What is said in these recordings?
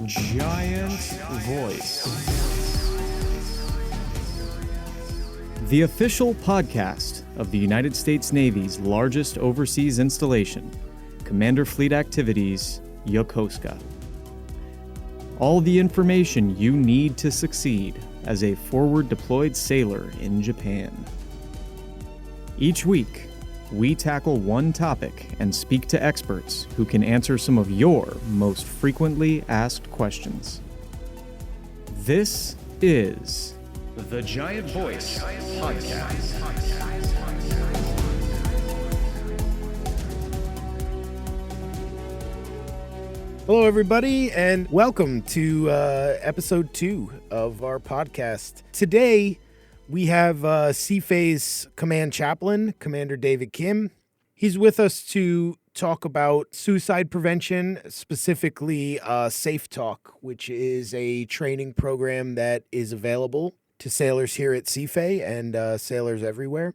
Giant Voice, the official podcast of the United States Navy's largest overseas installation, Commander Fleet Activities, Yokosuka. All the information you need to succeed as a forward deployed sailor in Japan. Each week, we tackle one topic and speak to experts who can answer some of your most frequently asked questions. This is the Giant Voice Podcast. Hello, everybody, and welcome to episode 2 of our podcast. Today, we have CFAY's command chaplain, Commander David Kim. He's with us to talk about suicide prevention, specifically Safe Talk, which is a training program that is available to sailors here at CFAY and sailors everywhere.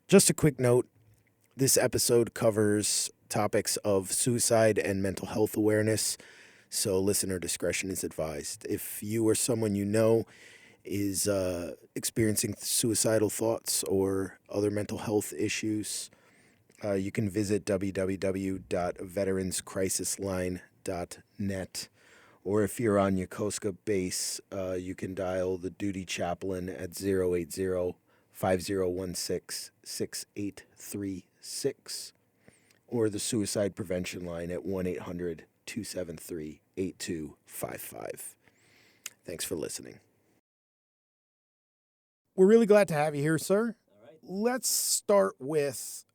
Just a quick note, this episode covers topics of suicide and mental health awareness, so listener discretion is advised. If you or someone you know is experiencing suicidal thoughts or other mental health issues, you can visit www.veteranscrisisline.net. Or if you're on Yokosuka base, you can dial the duty chaplain at 080-5016-6836 or the suicide prevention line at 1-800-273-8255. Thanks for listening. We're really glad to have you here, sir. All right. Let's start with,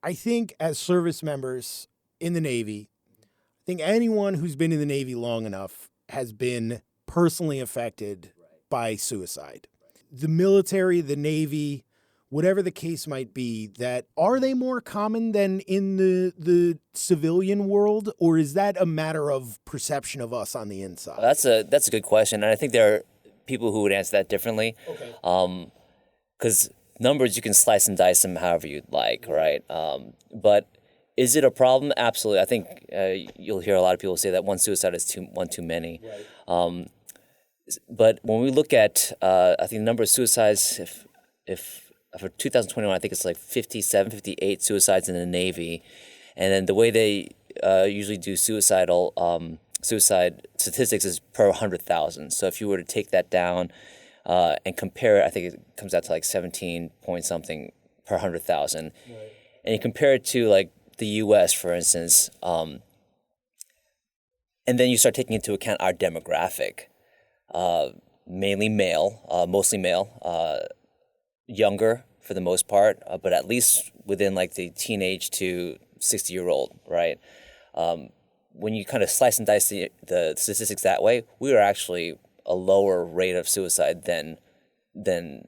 I think as service members in the Navy, I think anyone who's been in the Navy long enough has been personally affected by suicide. The military, the Navy, whatever the case might be, are they more common than in the civilian world, or is that a matter of perception of us on the inside? That's a good question, and I think there are people who would answer that differently. Okay. Because numbers, you can slice and dice them however you'd like, right? But is it a problem? Absolutely. I think you'll hear a lot of people say that one suicide is one too many. Right. But when we look at, I think the number of suicides, if for 2021, I think it's like 57, 58 suicides in the Navy. And then the way they usually do suicide statistics is per 100,000. So if you were to take that down and compare it, I think it comes out to like 17 point something per 100,000. Right. And you compare it to like the U.S., for instance, and then you start taking into account our demographic, mainly male, mostly male, younger for the most part, but at least within like the teenage to 60-year-old, right? When you kind of slice and dice the statistics that way, we are actually a lower rate of suicide than the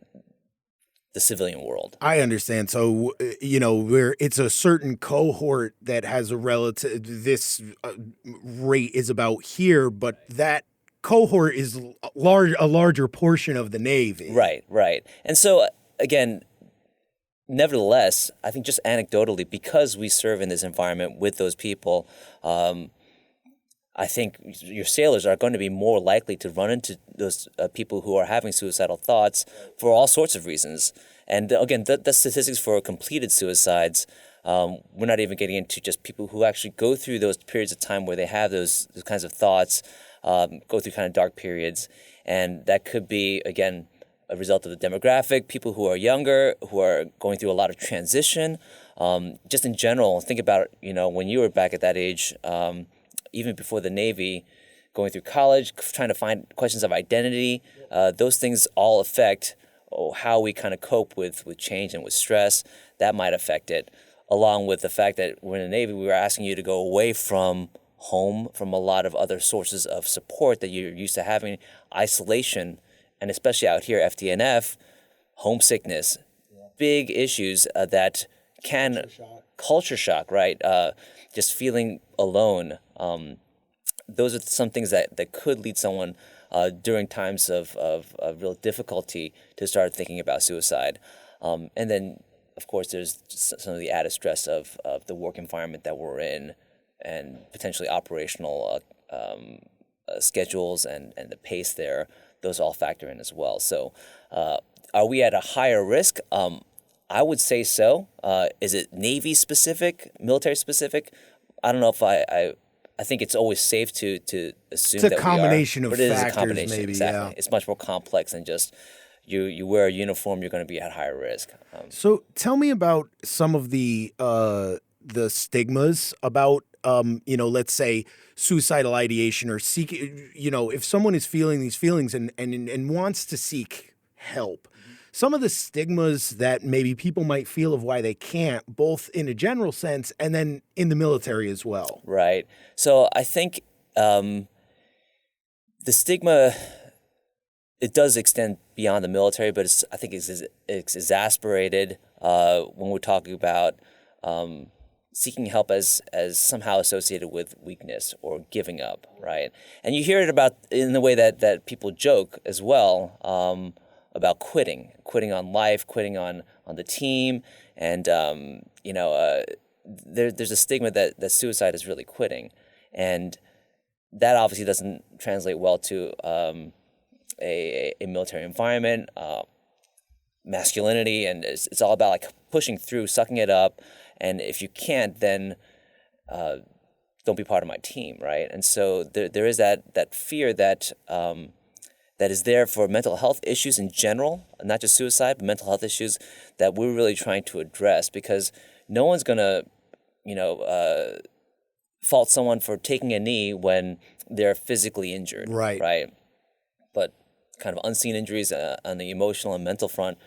civilian world. I understand. So, where it's a certain cohort that has a relative, this rate is about here, but that cohort is a larger portion of the Navy. Right. And so, again, nevertheless, I think just anecdotally, because we serve in this environment with those people, I think your sailors are going to be more likely to run into those people who are having suicidal thoughts for all sorts of reasons. And again, the statistics for completed suicides, we're not even getting into just people who actually go through those periods of time where they have those kinds of thoughts, go through kind of dark periods. And that could be, again, a result of the demographic, people who are younger, who are going through a lot of transition. Just in general, think about, when you were back at that age, even before the Navy, going through college, trying to find questions of identity, those things all affect how we kind of cope with change and with stress. That might affect it, along with the fact that we're in the Navy, we were asking you to go away from home, from a lot of other sources of support that you're used to having, isolation, and especially out here, FDNF, homesickness, big issues that can... Culture shock, right? Just feeling alone. Those are some things that could lead someone during times of real difficulty to start thinking about suicide. And then, of course, there's some of the added stress of the work environment that we're in and potentially operational schedules and the pace there, those all factor in as well. So are we at a higher risk? I would say so. Is it Navy specific, military specific? I don't know if I think it's always safe to assume It's a that combination we of are, but it is a factors, combination, maybe, exactly. yeah. It's much more complex than just you wear a uniform, you're going to be at higher risk. So tell me about some of the stigmas about let's say suicidal ideation or seek. If someone is feeling these feelings and wants to seek help, some of the stigmas that maybe people might feel of why they can't, both in a general sense and then in the military as well. Right. So I think the stigma, it does extend beyond the military, but I think it's exasperated when we're talking about seeking help as somehow associated with weakness or giving up, right? And you hear it about in the way that people joke as well about quitting on life, quitting on the team, and there's a stigma that suicide is really quitting, and that obviously doesn't translate well to a military environment, masculinity, and it's all about like pushing through, sucking it up, and if you can't, then don't be part of my team, right? And so there is that fear that is there for mental health issues in general, not just suicide, but mental health issues that we're really trying to address, because no one's gonna, fault someone for taking a knee when they're physically injured, right? But kind of unseen injuries on the emotional and mental front,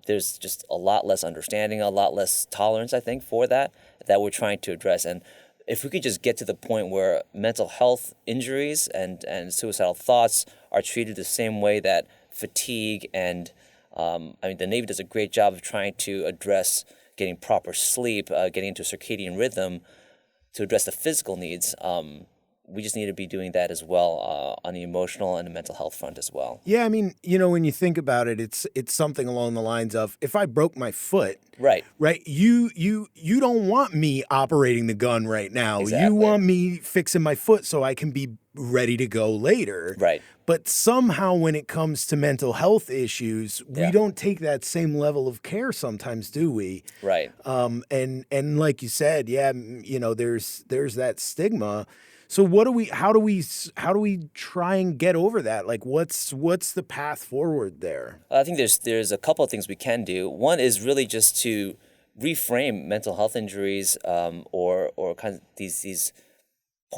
there's just a lot less understanding, a lot less tolerance, I think, for that we're trying to address. And if we could just get to the point where mental health injuries and suicidal thoughts are treated the same way that fatigue and, the Navy does a great job of trying to address getting proper sleep, getting into circadian rhythm to address the physical needs. We just need to be doing that as well on the emotional and the mental health front as well. Yeah, when you think about it, it's something along the lines of, if I broke my foot, right, you don't want me operating the gun right now. Exactly. You want me fixing my foot so I can be ready to go later. Right. But somehow when it comes to mental health issues, we don't take that same level of care sometimes, do we? Right. And like you said, there's that stigma. So how do we try and get over that? Like, what's the path forward there? I think there's a couple of things we can do. One is really just to reframe mental health injuries or kind of these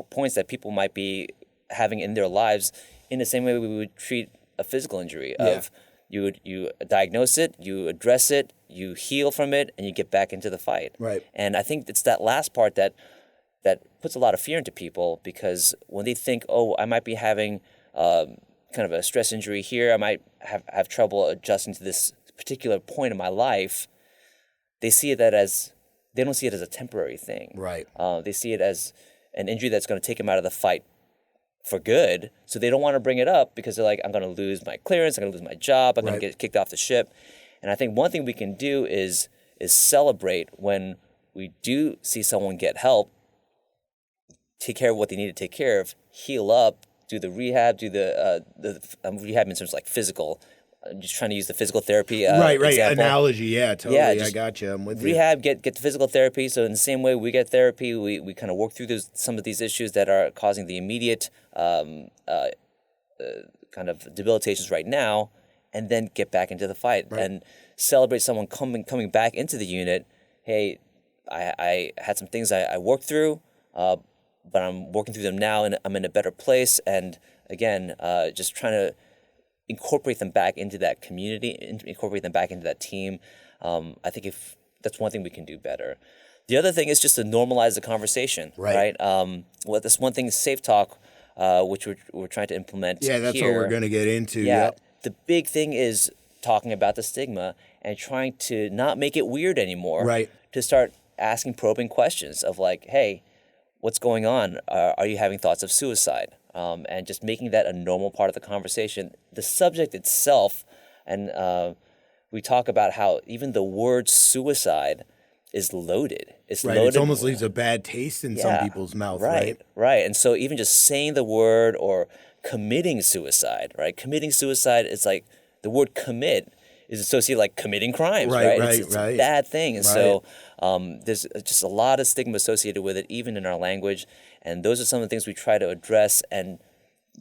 points that people might be having in their lives in the same way we would treat a physical injury. Of you diagnose it, you address it, you heal from it, and you get back into the fight. Right. And I think it's that last part that puts a lot of fear into people, because when they think, oh, I might be having kind of a stress injury here, I might have trouble adjusting to this particular point in my life, they don't see it as a temporary thing. Right. They see it as an injury that's going to take them out of the fight for good. So they don't want to bring it up because they're like, I'm going to lose my clearance, I'm going to lose my job, I'm going to get kicked off the ship. And I think one thing we can do is celebrate when we do see someone get help, take care of what they need to take care of, heal up, do the rehab, do the rehab in terms of like physical. I'm just trying to use the physical therapy example. Analogy, yeah, totally. Yeah, I got you. I'm with rehab, get the physical therapy. So in the same way we get therapy, we kind of work through some of these issues that are causing the immediate kind of debilitations right now, and then get back into the fight and celebrate someone coming back into the unit. Hey, I had some things I worked through, but I'm working through them now, and I'm in a better place. And again, just trying to incorporate them back into that community, incorporate them back into that team. I think if that's one thing we can do better. The other thing is just to normalize the conversation, right? This one thing is Safe Talk, which we're trying to implement. Yeah, that's here. what we're going to get into. Yeah, yep. The big thing is talking about the stigma and trying to not make it weird anymore. Right. To start asking probing questions of like, hey, what's going on? Are you having thoughts of suicide? And just making that a normal part of the conversation. The subject itself, and we talk about how even the word suicide is loaded. It's Right. loaded. It's almost leaves a bad taste in some people's mouth, right? Right. And so even just saying the word or committing suicide, right? Committing suicide is like the word commit is associated like committing crimes, right? It's a bad thing. And so there's just a lot of stigma associated with it, even in our language. And those are some of the things we try to address, and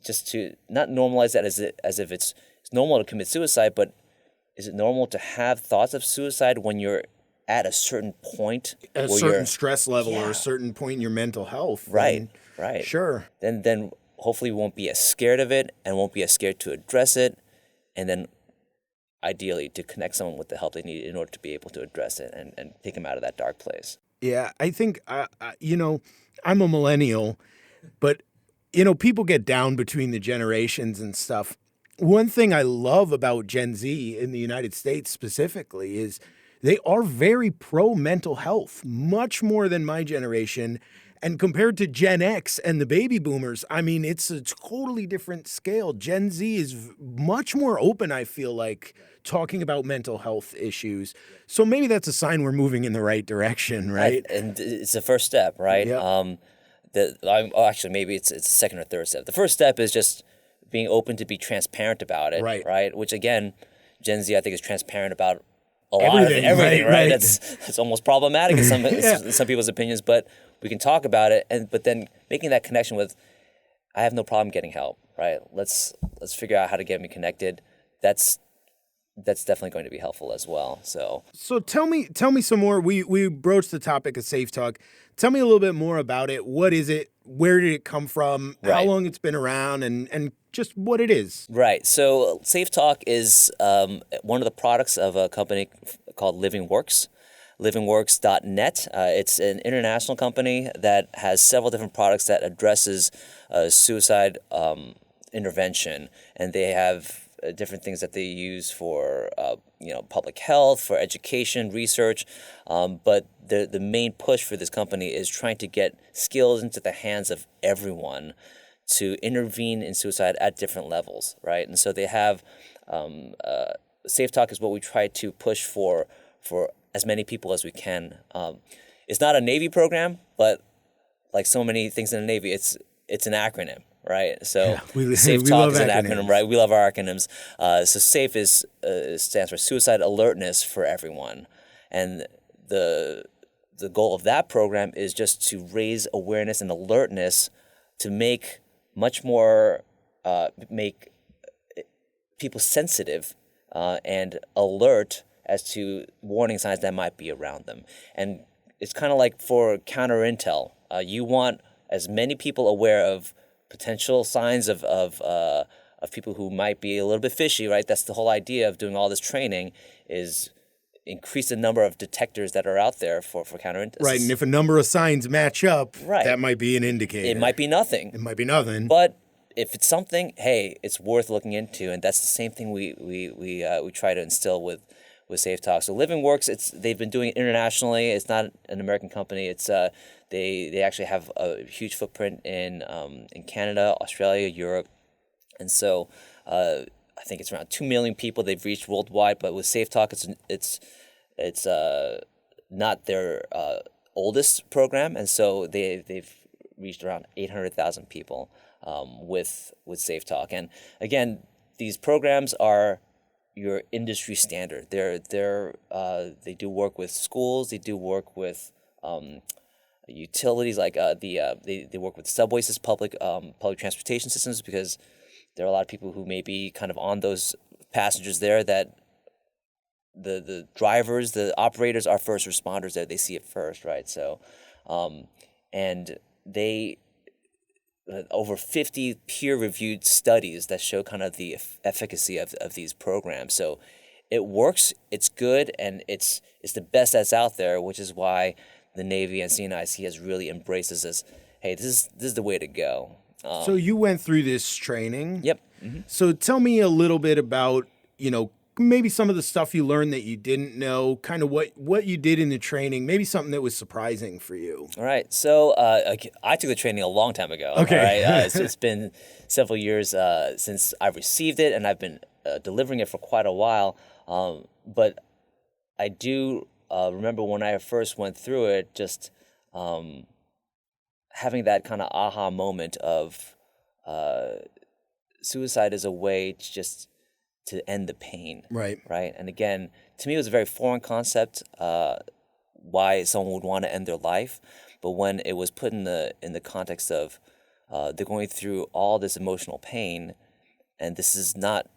just to not normalize that as if it's normal to commit suicide, but is it normal to have thoughts of suicide when you're at a certain point, at a certain stress level or a certain point in your mental health? Right. Sure. Then hopefully we won't be as scared of it, and won't be as scared to address it, and then ideally to connect someone with the help they need in order to be able to address it and take them out of that dark place. Yeah, I think, I'm a millennial, but, people get down between the generations and stuff. One thing I love about Gen Z in the United States specifically is they are very pro mental health, much more than my generation. And compared to Gen X and the baby boomers, I mean, it's a totally different scale. Gen Z is much more open, I feel like, talking about mental health issues. So maybe that's a sign we're moving in the right direction, right? And it's the first step, right? Yep. Actually, maybe it's the second or third step. The first step is just being open to be transparent about it, right? Which again, Gen Z I think is transparent about a lot of everything, right? That's almost problematic in some people's opinions, but we can talk about it, but then making that connection with, I have no problem getting help, right? Let's figure out how to get me connected. That's definitely going to be helpful as well. So tell me some more. We broached the topic of Safe Talk. Tell me a little bit more about it. What is it? Where did it come from? How long it's been around, and just what it is. Right. So Safe Talk is one of the products of a company called LivingWorks. LivingWorks.net. It's an international company that has several different products that addresses suicide intervention, and they have different things that they use for public health, for education, research, but the main push for this company is trying to get skills into the hands of everyone to intervene in suicide at different levels, right? And so they have Safe Talk is what we try to push for as many people as we can. It's not a Navy program, but like so many things in the Navy, it's an acronym, right? So Safe Talk is an acronym, right? We love our acronyms. So SAFE stands for Suicide Alertness for Everyone, and the goal of that program is just to raise awareness and alertness to make much more make people sensitive and alert as to warning signs that might be around them. And it's kind of like for counter intel. You want as many people aware of potential signs of people who might be a little bit fishy, right? That's the whole idea of doing all this training, is increase the number of detectors that are out there for counter intel. Right, and if a number of signs match up, that might be an indicator. It might be nothing. But if it's something, hey, it's worth looking into, and that's the same thing we try to instill with Safe Talk. So LivingWorks, they've been doing it internationally. It's not an American company. It's they actually have a huge footprint in Canada, Australia, Europe, and so I think it's around 2 million people they've reached worldwide. But with Safe Talk, it's not their oldest program, and so they've reached around 800,000 people with Safe Talk. And again, these programs are your industry standard. They do work with schools. They do work with utilities, like they work with subway systems, public transportation systems, because there are a lot of people who may be kind of on those passengers there that the drivers, the operators are first responders there. They see it first, right? So, and they over 50 peer-reviewed studies that show kind of the efficacy of these programs. So it works, it's good, and it's the best that's out there, which is why the Navy and CNIC has really embraced this as, hey, this is the way to go. So you went through this training. Yep. Mm-hmm. So tell me a little bit about, maybe some of the stuff you learned that you didn't know, kind of what you did in the training, maybe something that was surprising for you. All right. So I took the training a long time ago. Okay. All right? It's been several years since I received it, and I've been delivering it for quite a while. But I do remember when I first went through it, just having that kind of aha moment of suicide is a way to end the pain. Right. Right. And again, to me, it was a very foreign concept, why someone would want to end their life. But when it was put in the context of they're going through all this emotional pain, and this is not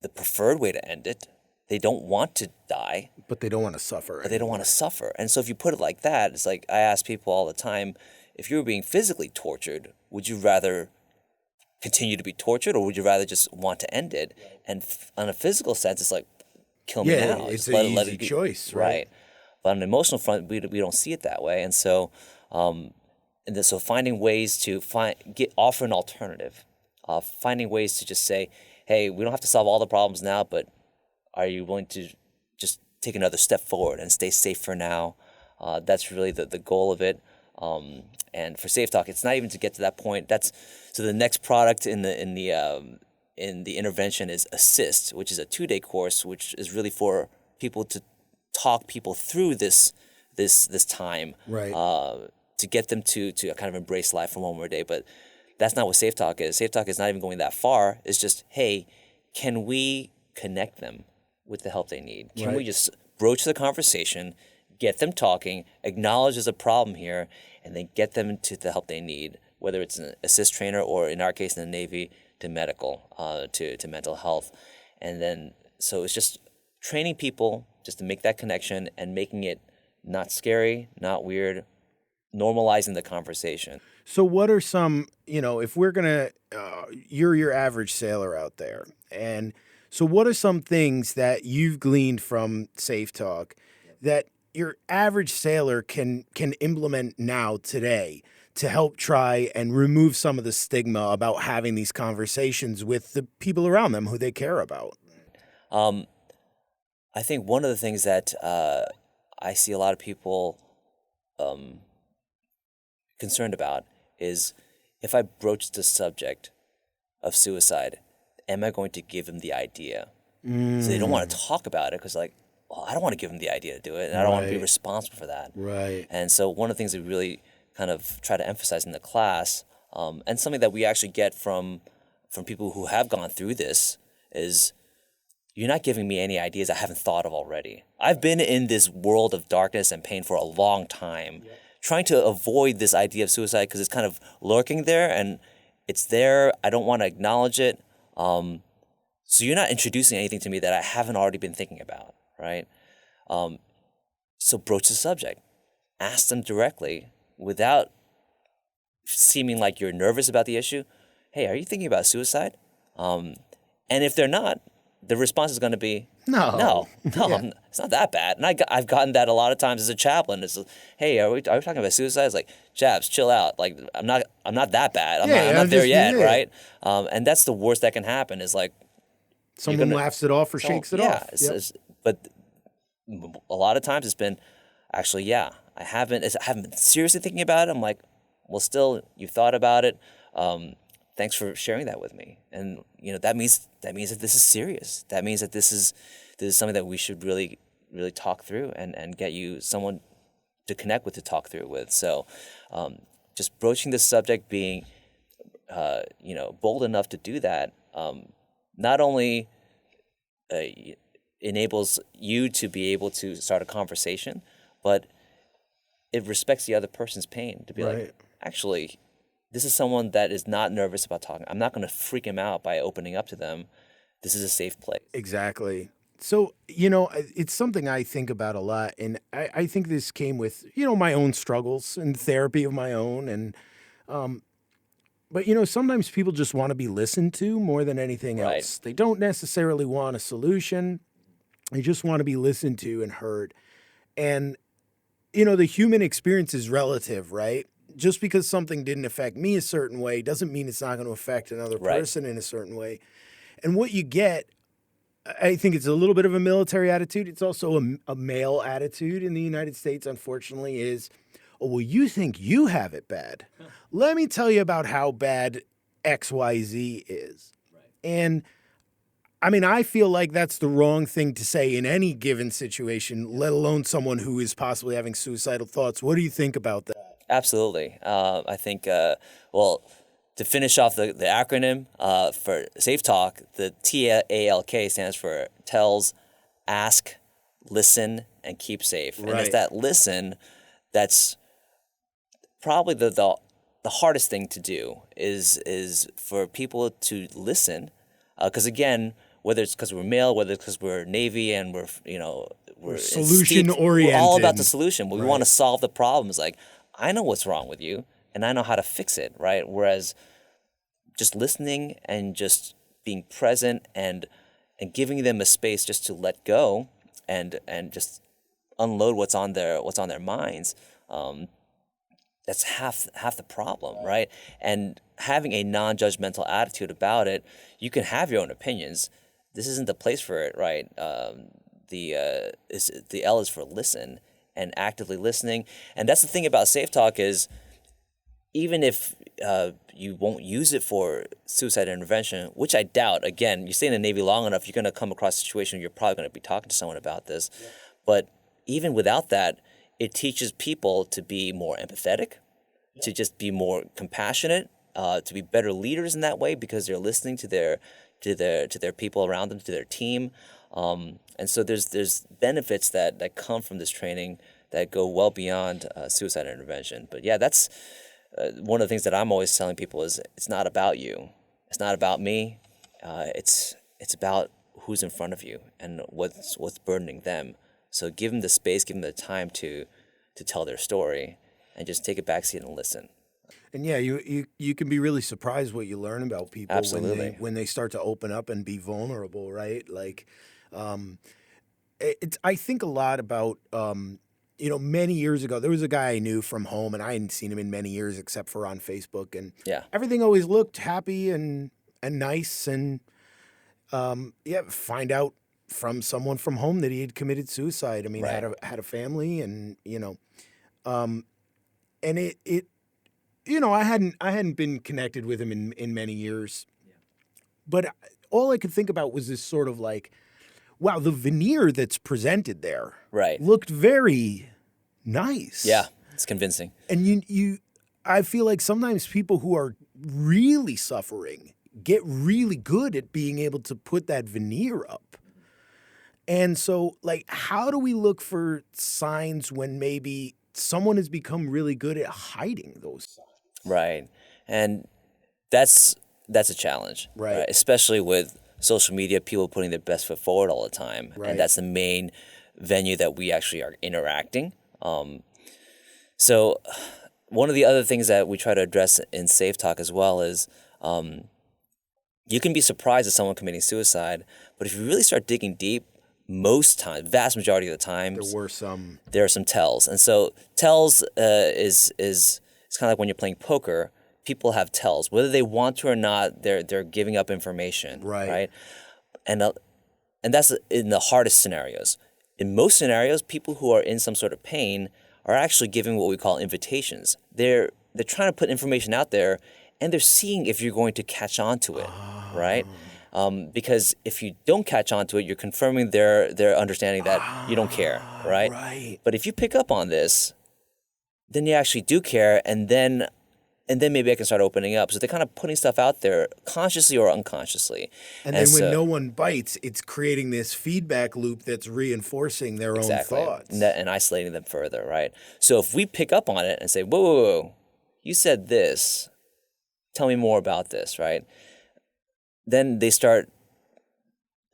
the preferred way to end it. They don't want to die. But they don't want to suffer. But they don't want to suffer. And so if you put it like that, it's like I ask people all the time, if you were being physically tortured, would you rather continue to be tortured, or would you rather just want to end it? And on a physical sense, it's like, kill me now. It's just an easy choice, right? But on an emotional front, we don't see it that way. And so, so finding ways to offer an alternative, finding ways to just say, hey, we don't have to solve all the problems now, but are you willing to just take another step forward and stay safe for now? That's really the goal of it. And for Safe Talk, it's not even to get to that point. So the next product in the intervention is Assist, which is a 2-day course, which is really for people to talk people through this time, right? To get them to kind of embrace life for one more day. But that's not what Safe Talk is. Safe Talk is not even going that far. It's just, hey, can we connect them with the help they need? Can we just broach the conversation, get them talking, acknowledge there's a problem here, and then get them to the help they need, whether it's an assist trainer or, in our case in the Navy, to medical, to mental health. And then, so it's just training people just to make that connection and making it not scary, not weird, normalizing the conversation. So what are some, if we're going to, you're your average sailor out there. And so what are some things that you've gleaned from Safe Talk that your average sailor can implement now today to help try and remove some of the stigma about having these conversations with the people around them who they care about? I think one of the things that I see a lot of people concerned about is, if I broach the subject of suicide, am I going to give them the idea? So they don't want to talk about it because, like, well, I don't want to give them the idea to do it, and I don't want to be responsible for that. Right. And so one of the things we really kind of try to emphasize in the class, and something that we actually get from people who have gone through this, is you're not giving me any ideas I haven't thought of already. I've been in this world of darkness and pain for a long time, trying to avoid this idea of suicide because it's kind of lurking there, and it's there. I don't want to acknowledge it. So you're not introducing anything to me that I haven't already been thinking about, right? So broach the subject. Ask them directly without seeming like you're nervous about the issue. Hey, are you thinking about suicide? And if they're not, the response is going to be, no, Yeah. it's not that bad. And I've gotten that a lot of times as a chaplain. It's, hey, are we talking about suicide? It's like, chaps, chill out. Like, I'm not that bad. I'm not there yet, right? And that's the worst that can happen, is like, someone laughs it off or shakes it off. But a lot of times it's been, actually, I haven't been seriously thinking about it. I'm like, well, still, you've thought about it. Thanks for sharing that with me. And that means that this is serious. That means that this is something that we should really, really talk through and get you someone to connect with, to talk through it with. So just broaching this subject, being bold enough to do that, not only enables you to be able to start a conversation, but it respects the other person's pain, to be like, actually, this is someone that is not nervous about talking. I'm not going to freak him out by opening up to them. This is a safe place. Exactly. So, it's something I think about a lot. And I think this came with, my own struggles and therapy of my own. And, but, sometimes people just want to be listened to more than anything else. They don't necessarily want a solution. They just want to be listened to and heard. And, the human experience is relative, right? Just because something didn't affect me a certain way doesn't mean it's not going to affect another person in a certain way. And what you get, I think it's a little bit of a military attitude. It's also a male attitude in the United States, unfortunately, is, oh, well, you think you have it bad. Let me tell you about how bad XYZ is. And I mean, I feel like that's the wrong thing to say in any given situation, let alone someone who is possibly having suicidal thoughts. What do you think about that? Absolutely. I think, well, to finish off the acronym for Safe Talk, the TALK stands for Tells, Ask, Listen, and Keep Safe. And it's that listen that's probably the hardest thing to do is for people to listen. Because again, whether it's because we're male, whether it's because we're Navy and we're solution oriented. We're all about the solution. We want to solve the problems. Like, I know what's wrong with you, and I know how to fix it, right? Whereas just listening and just being present and giving them a space just to let go and just unload what's on their minds. That's half the problem, right? And having a non-judgmental attitude about it, you can have your own opinions. This isn't the place for it, right? The L is for listen and actively listening. And that's the thing about Safe Talk is even if you won't use it for suicide intervention, which I doubt. Again, you stay in the Navy long enough, you're going to come across a situation where you're probably going to be talking to someone about this. Yeah. But even without that, it teaches people to be more empathetic, to just be more compassionate, to be better leaders in that way because they're listening to their people around them, to their team. And so there's benefits that come from this training that go well beyond suicide intervention. But yeah, that's one of the things that I'm always telling people is it's not about you. It's not about me. It's about who's in front of you and what's burdening them. So give them the space, give them the time to tell their story, and just take a backseat and listen. And yeah, you can be really surprised what you learn about people. Absolutely. when they start to open up and be vulnerable, right? Like, I think a lot about, many years ago, there was a guy I knew from home, and I hadn't seen him in many years except for on Facebook, and everything always looked happy and nice, and find out from someone from home that he had committed suicide. I mean, had a family, and and it I hadn't been connected with him in many years, but all I could think about was this sort of like, wow, the veneer that's presented there looked very nice. Yeah, it's convincing. And I feel like sometimes people who are really suffering get really good at being able to put that veneer up. And so, like, how do we look for signs when maybe someone has become really good at hiding those signs? Right. And that's a challenge. Right. Especially with social media, people putting their best foot forward all the time. Right. And that's the main venue that we actually are interacting. So one of the other things that we try to address in Safe Talk as well is you can be surprised at someone committing suicide, but if you really start digging deep, most times, vast majority of the time, there are some tells. And so tells is kind of like when you're playing poker. People have tells, whether they want to or not. They're giving up information, right? And that's in the hardest scenarios. In most scenarios, people who are in some sort of pain are actually giving what we call invitations. They're trying to put information out there, and they're seeing if you're going to catch on to it, right? Because if you don't catch on to it, you're confirming their understanding that you don't care, right? Right. But if you pick up on this, then you actually do care, and then maybe I can start opening up. So they're kind of putting stuff out there consciously or unconsciously. And then when no one bites, it's creating this feedback loop that's reinforcing their own thoughts. And isolating them further, right? So if we pick up on it and say, whoa, you said this, tell me more about this, right? Then they start,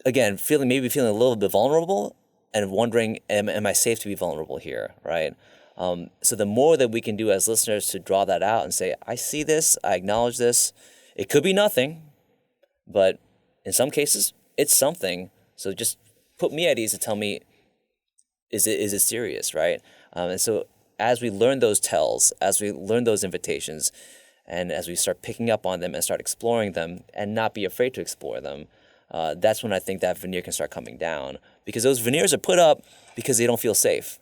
again, feeling a little bit vulnerable and wondering, am I safe to be vulnerable here, right? So the more that we can do as listeners to draw that out and say, I see this, I acknowledge this. It could be nothing, but in some cases, it's something. So just put me at ease and tell me, is it serious, right? And so as we learn those tells, as we learn those invitations, and as we start picking up on them and start exploring them and not be afraid to explore them, that's when I think that veneer can start coming down. Because those veneers are put up because they don't feel safe.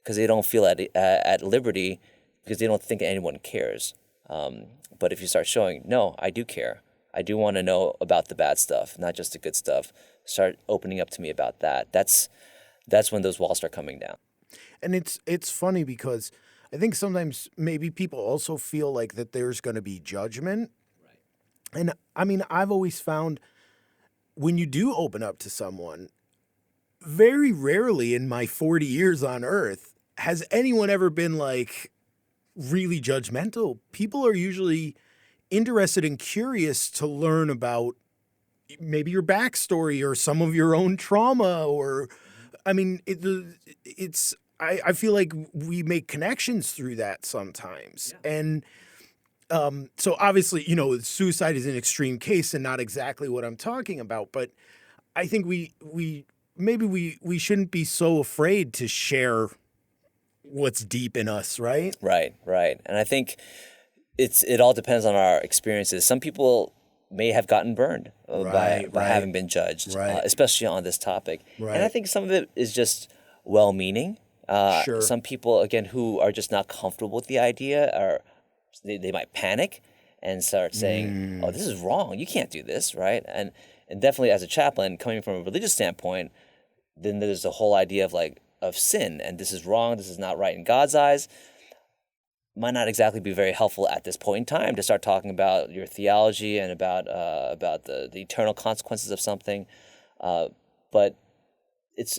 Because they don't feel at liberty, because they don't think anyone cares. But if you start showing, no, I do care. I do want to know about the bad stuff, not just the good stuff. Start opening up to me about that. That's when those walls start coming down. And it's funny because I think sometimes maybe people also feel like that there's going to be judgment. Right. And I mean, I've always found when you do open up to someone, very rarely in my 40 years on earth has anyone ever been like really judgmental. People are usually interested and curious to learn about maybe your backstory or some of your own trauma, or I mean, I feel like we make connections through that sometimes. Yeah. And so obviously, suicide is an extreme case and not exactly what I'm talking about, but I think we shouldn't be so afraid to share what's deep in us, right? Right. And I think it all depends on our experiences. Some people may have gotten burned by having been judged, especially on this topic. Right. And I think some of it is just well-meaning. Sure. Some people, again, who are just not comfortable with the idea, or they might panic and start saying, "Oh, this is wrong. You can't do this," right? And definitely as a chaplain, coming from a religious standpoint, then there's the whole idea of sin, and this is wrong, this is not right in God's eyes. Might not exactly be very helpful at this point in time to start talking about your theology and about the eternal consequences of something. But it's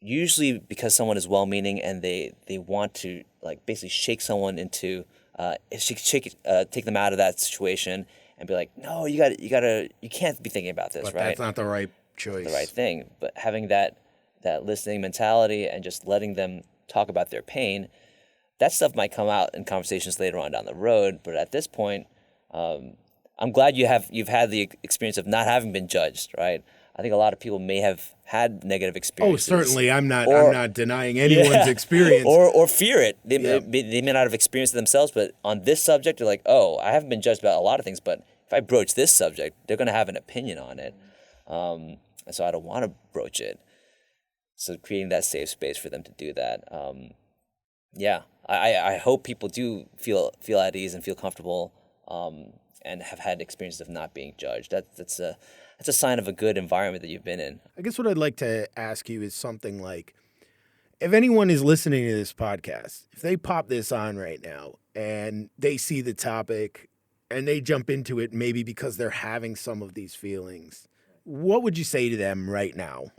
usually because someone is well-meaning and they want to basically shake someone into take them out of that situation and be like, no, you can't be thinking about this, but right? That's not the right choice. The right thing. But having that listening mentality and just letting them talk about their pain, that stuff might come out in conversations later on down the road. But at this point, I'm glad you've had the experience of not having been judged, right? I think a lot of people may have had negative experiences. Oh, certainly. I'm not denying anyone's experience. Or fear it. They may not have experienced it themselves, but on this subject, they're like, oh, I haven't been judged about a lot of things, but if I broach this subject, they're going to have an opinion on it. And so I don't want to broach it. So creating that safe space for them to do that. I hope people do feel at ease and feel comfortable and have had experiences of not being judged. That's a sign of a good environment that you've been in. I guess what I'd like to ask you is something like, if anyone is listening to this podcast, if they pop this on right now and they see the topic and they jump into it maybe because they're having some of these feelings, what would you say to them right now?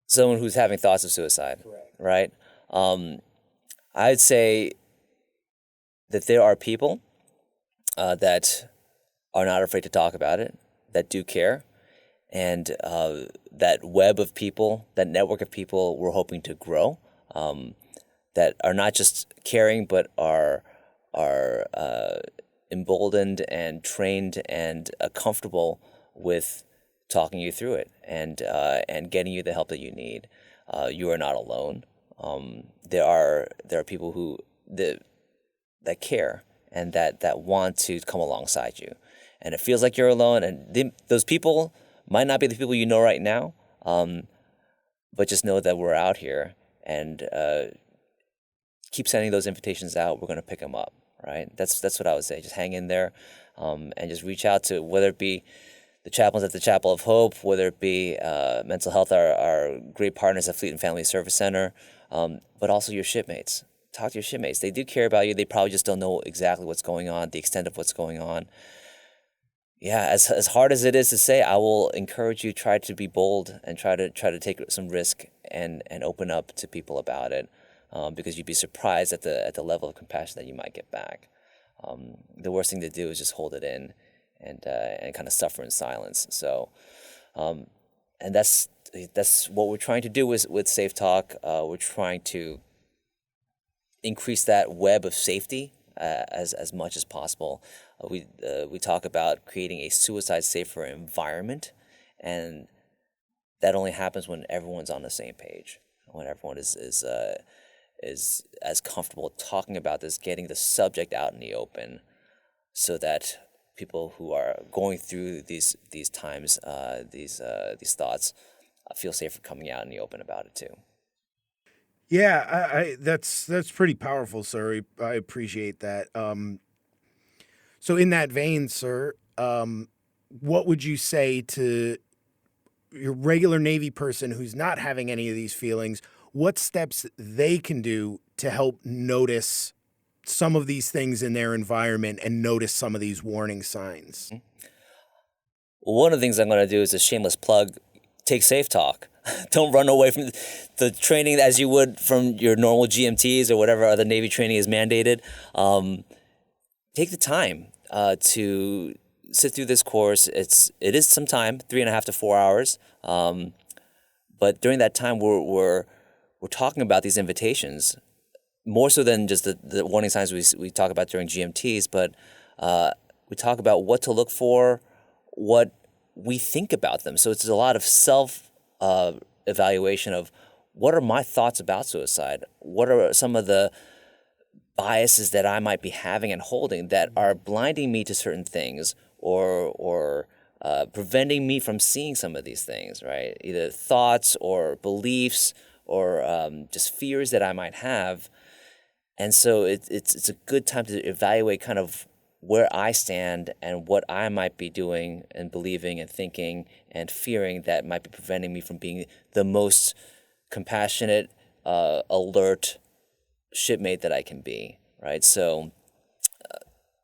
Someone who's having thoughts of suicide, right? I'd say that there are people that are not afraid to talk about it, that do care, and that web of people, that network of people we're hoping to grow, that are not just caring but are emboldened and trained and comfortable with talking you through it and getting you the help that you need. You are not alone. There are people who that care and that want to come alongside you. And it feels like you're alone, and those people might not be the people you know right now, but just know that we're out here, and keep sending those invitations out. We're going to pick them up, right? That's what I would say. Just hang in there, and just reach out to, whether it be the chaplains at the Chapel of Hope, whether it be mental health, our great partners at Fleet and Family Service Center, but also your shipmates. Talk to your shipmates. They do care about you. They probably just don't know exactly what's going on, the extent of what's going on. Yeah, as hard as it is to say, I will encourage you, try to be bold and try to take some risk and open up to people about it, because you'd be surprised at the level of compassion that you might get back. The worst thing to do is just hold it in and kind of suffer in silence. So, and that's what we're trying to do with Safe Talk. We're trying to increase that web of safety as much as possible. We talk about creating a suicide safer environment, and that only happens when everyone's on the same page, when everyone is as comfortable talking about this, getting the subject out in the open, so that people who are going through these times, these thoughts, feel safer coming out in the open about it too. Yeah, I that's pretty powerful, sir. I appreciate that. So in that vein, sir, what would you say to your regular Navy person who's not having any of these feelings? What steps they can do to help notice some of these things in their environment and notice some of these warning signs? One of the things I'm going to do is a shameless plug. Take Safe Talk. Don't run away from the training as you would from your normal GMTs or whatever other Navy training is mandated. Take the time to sit through this course. It is some time, 3.5 to 4 hours. But during that time, we're talking about these invitations more so than just the warning signs we talk about during GMTs. But we talk about what to look for, what we think about them. So it's a lot of self evaluation of what are my thoughts about suicide? What are some of the biases that I might be having and holding that are blinding me to certain things or preventing me from seeing some of these things, right? Either thoughts or beliefs or just fears that I might have. And so it's a good time to evaluate kind of where I stand and what I might be doing and believing and thinking and fearing that might be preventing me from being the most compassionate, alert shipmate that I can be, right? So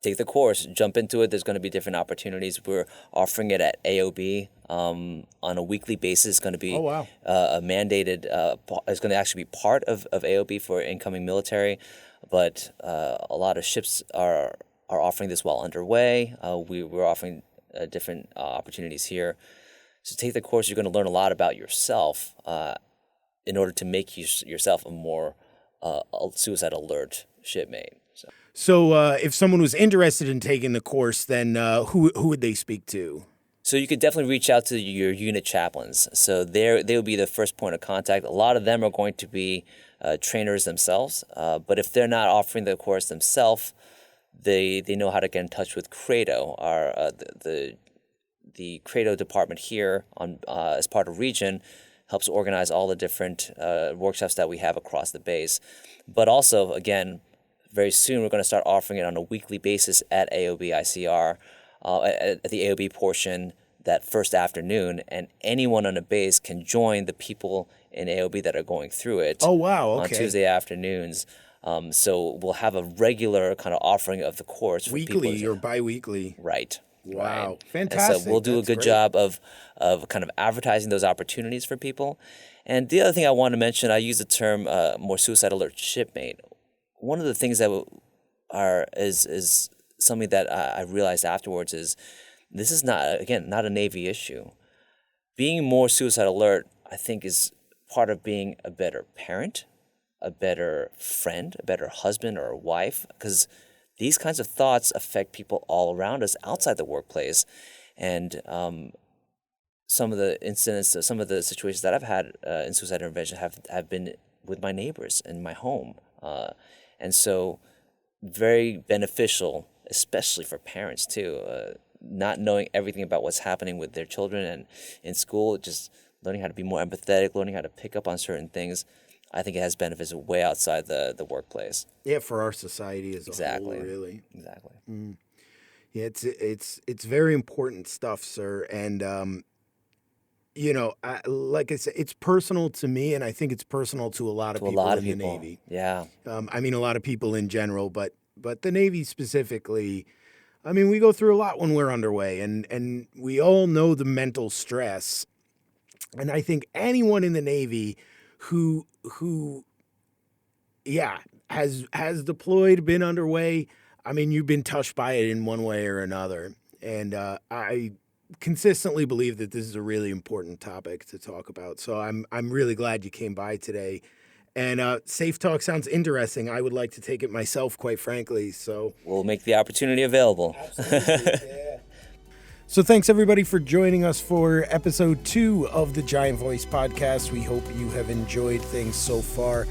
take the course, jump into it. There's going to be different opportunities. We're offering it at AOB on a weekly basis. It's going to be a mandated, it's going to actually be part of AOB for incoming military, but a lot of ships are offering this while underway. We're offering different opportunities here. So take the course. You're going to learn a lot about yourself in order to make yourself a more suicide alert shipmate. So if someone was interested in taking the course, then who would they speak to? So you could definitely reach out to your unit chaplains. So they will be the first point of contact. A lot of them are going to be trainers themselves. But if they're not offering the course themselves, they know how to get in touch with CRADO, the CRADO department here on as part of Region helps organize all the different workshops that we have across the base. But also, again, very soon we're going to start offering it on a weekly basis at AOB ICR, at the AOB portion that first afternoon, and anyone on the base can join the people in AOB that are going through it. Oh, wow, okay. On Tuesday afternoons. So we'll have a regular kind of offering of the course. For Weekly people. or bi-weekly. Right. Wow, right. fantastic. And so we'll do a good job of kind of advertising those opportunities for people. And the other thing I want to mention, I use the term more suicide alert shipmate. One of the things that is something that I realized afterwards is this is not a Navy issue. Being more suicide alert, I think, is part of being a better parent, a better friend, a better husband or a wife, because these kinds of thoughts affect people all around us outside the workplace. And some of the incidents, some of the situations that I've had in suicide intervention have been with my neighbors in my home. And so very beneficial, especially for parents too, not knowing everything about what's happening with their children and in school, just learning how to be more empathetic, learning how to pick up on certain things. I think it has benefits way outside the workplace. Yeah, for our society as a whole, really. Exactly. Yeah, it's very important stuff, sir. And like I said, it's personal to me, and I think it's personal to a lot of people in the Navy. Yeah. I mean, a lot of people in general, but the Navy specifically. I mean, we go through a lot when we're underway, and we all know the mental stress. And I think anyone in the Navy who has deployed, been underway, I mean, you've been touched by it in one way or another. And I consistently believe that this is a really important topic to talk about. So I'm really glad you came by today. And Safe Talk sounds interesting. I would like to take it myself, quite frankly. So we'll make the opportunity available. Absolutely, yeah. So thanks, everybody, for joining us for episode 2 of the Giant Voice podcast. We hope you have enjoyed things so far.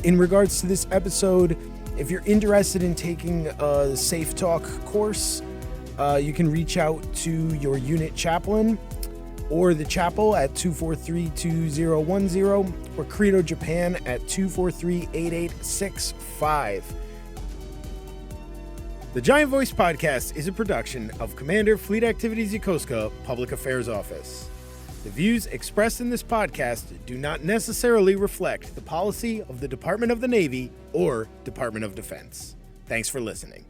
In regards to this episode, if you're interested in taking the Safe Talk course, you can reach out to your unit chaplain or the chapel at 243-2010 or Credo Japan at 243-8865. The Giant Voice Podcast is a production of Commander Fleet Activities Yokosuka Public Affairs Office. The views expressed in this podcast do not necessarily reflect the policy of the Department of the Navy or Department of Defense. Thanks for listening.